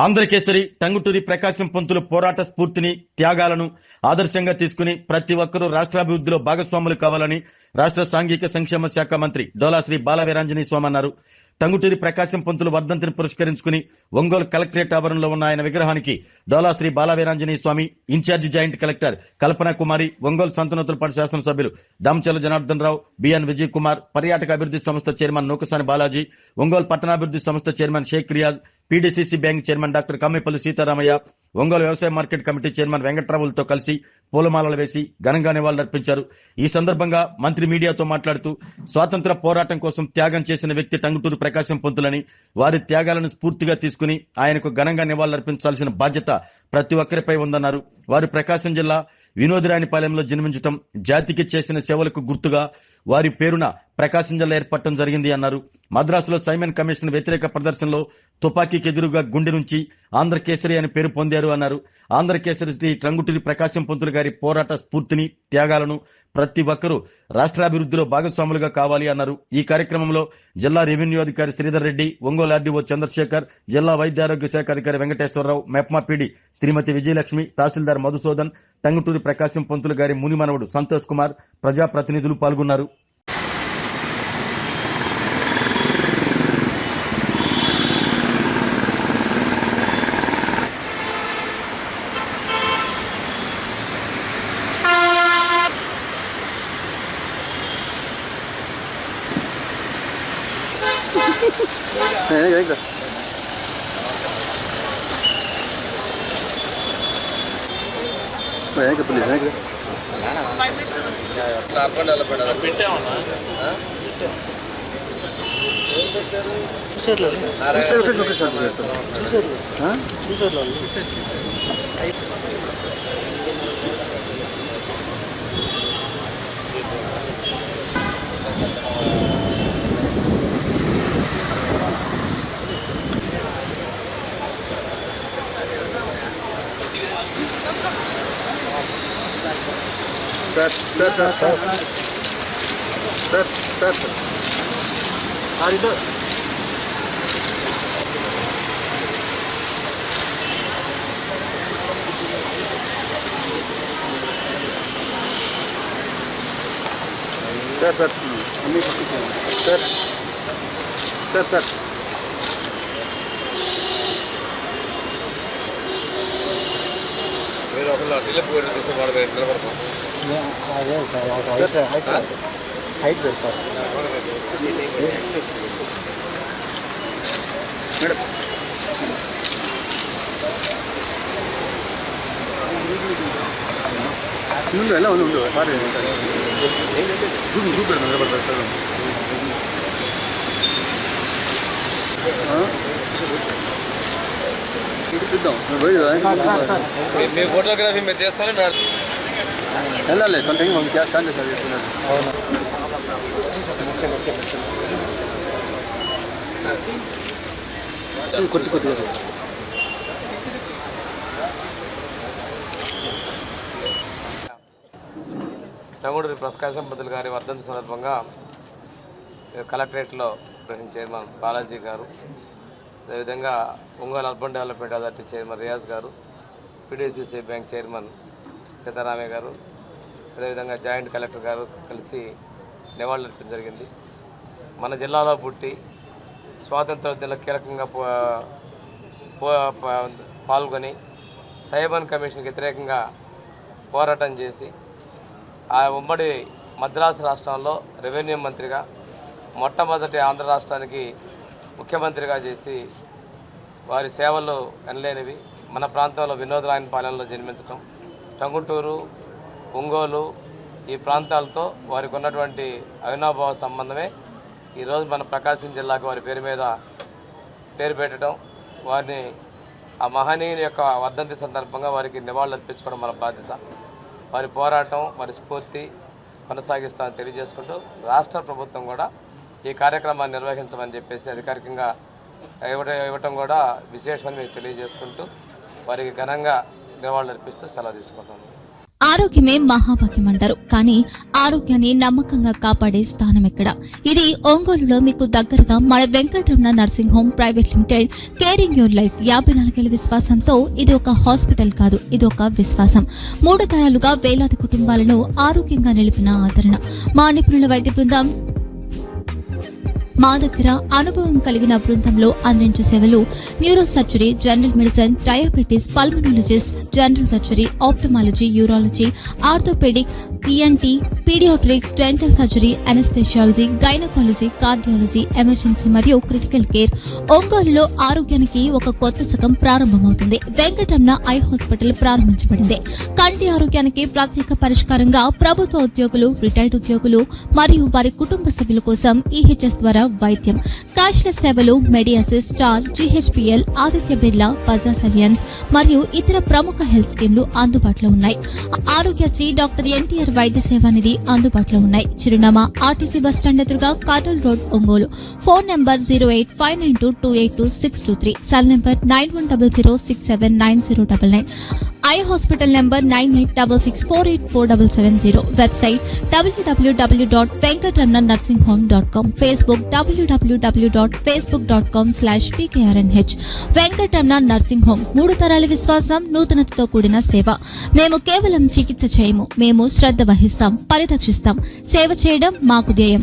ఆంధ్రకేసరి టంగుటూరి ప్రకాశం పంతులు పోరాట స్ఫూర్తిని త్యాగాలను ఆదర్శంగా తీసుకుని ప్రతి ఒక్కరూ రాష్ట్రాభివృద్ధిలో భాగస్వాములు కావాలని రాష్ట్ర సాంఘిక సంక్షేమ శాఖ మంత్రి డోలా శ్రీ బాల వీరాంజనేయ స్వామి అన్నారు. టంగుటూరి ప్రకాశం పంతులు వర్ధంతిని పురస్కరించుకుని ఒంగోలు కలెక్టరేట్ ఆవరణలో ఉన్న ఆయన విగ్రహానికి Dola Sri Bala Veeranjaneya Swamy, in charge joint collector Kalpana Kumari, Ongole Santhanuthalapati శాసనసభ్యులు దామచర్ల జనార్దన్ రావు, బిఎన్ విజయ్ కుమార్, పర్యాటక అభివృద్ధి సంస్థ చైర్మన్ నూకసాని బాలాజీ, ఒంగోలు పట్టణాభివృద్ధి సంస్థ chairman Shaik Riaz, PDCC bank chairman doctor Kammepalli Seetharamaiah, Ongole వ్యవసాయ మార్కెట్ కమిటీ చైర్మన్ వెంకట్రావులతో కలిసి పూలమాలలు వేసి ఘనంగా నివాళులర్పించారు. ఈ సందర్భంగా మంత్రి మీడియాతో మాట్లాడుతూ స్వాతంత్ర పోరాటం కోసం త్యాగం చేసిన వ్యక్తి టంగుటూరి ప్రకాశం పంతులని, వారి త్యాగాలను స్ఫూర్తిగా తీసుకుని ఆయనకు ఘనంగా నివాళులర్పించాల్సిన బాధ్యత ప్రతి ఒక్కరిపై ఉందన్నారు. వారు ప్రకాశం జిల్లా వినోదరాయనిపాలెంలో జన్మించడం, జాతికి చేసిన సేవలకు గుర్తుగా వారి పేరున ప్రకాశం జిల్లా ఏర్పడటం జరిగింది అన్నారు. మద్రాసులో సైమన్ కమిషన్ వ్యతిరేక ప్రదర్శనలో తుపాకీకి ఎదురుగా గుండె నుంచి ఆంధ్రకేసరి అని పేరు పొందారు అన్నారు. ఆంధ్రకేసరి శ్రీ టంగుటూరి ప్రకాశం పంతులు గారి పోరాట స్ఫూర్తిని త్యాగాలను ప్రతి ఒక్కరూ రాష్ట్రాభివృద్ధిలో భాగస్వాములుగా కావాలి అన్నారు. ఈ కార్యక్రమంలో జిల్లా రెవెన్యూ అధికారి శ్రీధర్ రెడ్డి, ఒంగోలు ఆర్డీఓ చంద్రశేఖర్, జిల్లా వైద్యారోగ్య శాఖ అధికారి వెంకటేశ్వరరావు, మెప్మా పీడి శ్రీమతి విజయలక్ష్మి, తహసీల్దార్ మధుసూదన్, టంగుటూరి ప్రకాశం పంతులు గారి మునిమనవడు సంతోష్ కుమార్, ప్రజాప్రతినిధులు పాల్గొన్నారు. ముందు ఎలా ఉండు సారీ చూపెడతాను నిలబడతారు మీరు ఫోటోగ్రఫీ మీరు చేస్తారా వెళ్ళాలి సంథింగ్ మనం చేస్తాను సార్ చెప్తున్నారు. కొద్దిగా టంగుటూరి ప్రకాశం పంతులు గారి వర్ధంతి సందర్భంగా కలెక్టరేట్లో చైర్మన్ బాలాజీ గారు, అదేవిధంగా Ongole urban development authority chairman Riyaz గారు, పీడీసీసీ బ్యాంక్ చైర్మన్ సీతారామయ్య గారు, అదేవిధంగా జాయింట్ కలెక్టర్ గారు కలిసి నివాళులర్పించడం జరిగింది. మన జిల్లాలో పుట్టి స్వాతంత్రోద్యమంలో కీలకంగా పాల్గొని సైమన్ కమిషన్కి వ్యతిరేకంగా పోరాటం చేసి ఆ ఉమ్మడి మద్రాసు రాష్ట్రంలో రెవెన్యూ మంత్రిగా, మొట్టమొదటి ఆంధ్ర రాష్ట్రానికి ముఖ్యమంత్రిగా చేసి వారి సేవలు ఎనలేనివి. మన ప్రాంతంలో వినోదరాయనిపాలెంలో జన్మించడం, టంగుటూరు, ఒంగోలు ఈ ప్రాంతాలతో వారికి ఉన్నటువంటి అవినాభావ సంబంధమే ఈరోజు మన ప్రకాశం జిల్లాకు వారి పేరు మీద పేరు పెట్టడం, వారిని ఆ మహనీయుని యొక్క వర్ధంతి సందర్భంగా వారికి నివాళులు అర్పించుకోవడం మన బాధ్యత. వారి పోరాటం, వారి స్ఫూర్తి కొనసాగిస్తామని తెలియజేసుకుంటూ రాష్ట్ర ప్రభుత్వం కూడా ఈ కార్యక్రమాన్ని నిర్వహించమని చెప్పేసి అధికారికంగా ఇవ్వటం కూడా విశేషమని మీకు తెలియజేసుకుంటూ వారికి ఘనంగా నివాళులు అర్పిస్తూ సెలవు తీసుకుంటాను. ఆరోగ్యమే మహాభాగ్యం అంటారు. కానీ ఆరోగ్యాన్ని నమ్మకంగా కాపాడే స్థానం ఎక్కడ? ఇది ఒంగోలులో మీకు దగ్గరగా మన Venkataramana nursing home private limited. Caring your life 54 ఏళ్ల విశ్వాసంతో ఇది ఒక హాస్పిటల్ కాదు, ఇది ఒక విశ్వాసం. 3 తరాలుగా వేలాది కుటుంబాలను ఆరోగ్యంగా నిలిపిన ఆదరణ. మా నిపుణుల వైద్య బృందం మా దగ్గర అనుభవం కలిగిన బృందంలో అందించే సేవలు neuro surgery, general medicine, diabetes, pulmonologist, general surgery, ophthalmology, urology, orthopaedic, ENT, paediatrics, dental surgery, anaesthesiology, gynaecology, cardiology, emergency మరియు క్రిటికల్ కేర్. ఒంగోలులో ఆరోగ్యానికి ఒక కొత్త శకం ప్రారంభమవుతుంది. వెంకటరమణ ఐ హాస్పిటల్ ప్రారంభించబడింది. కంటి ఆరోగ్యానికి ప్రత్యేక పరిష్కారంగా ప్రభుత్వ ఉద్యోగులు, రిటైర్డ్ ఉద్యోగులు మరియు వారి కుటుంబ సభ్యుల కోసం ఈహెచ్ఎస్ ద్వారా వైద్యం, క్యాష్లెస్ సేవలు, మెడియాసిస్, స్టార్, జీహెచ్పీఎల్, ఆదిత్య బిర్లా, బజాజ్ అలియన్స్ మరియు ఇతర ప్రముఖ హెల్త్ స్కీమ్లు అందుబాటులో ఉన్నాయి. ఆరోగ్యశ్రీ, డాక్టర్ ఎన్టీఆర్ వైద్య సేవా నిధి అందుబాటులో ఉన్నాయి. చిరునామా ఆర్టీసీ బస్టాండ్ ఎదురుగా, Kurnool road, Ongole. Phone number 08592282623, cell number 9100679099. Eye hospital number 9866484770. Website www.venkatramanarsinghome.com. Facebook www.facebook.com/pkrnh. Venkataramana nursing home, 3 తరాల విశ్వాసం, నూతనతతో కూడిన సేవ. మేము కేవలం చికిత్స చేయము, మేము శ్రద్ధ వహిస్తాం, పరిరక్షిస్తాం. సేవ చేయడం మాకు ధ్యేయం.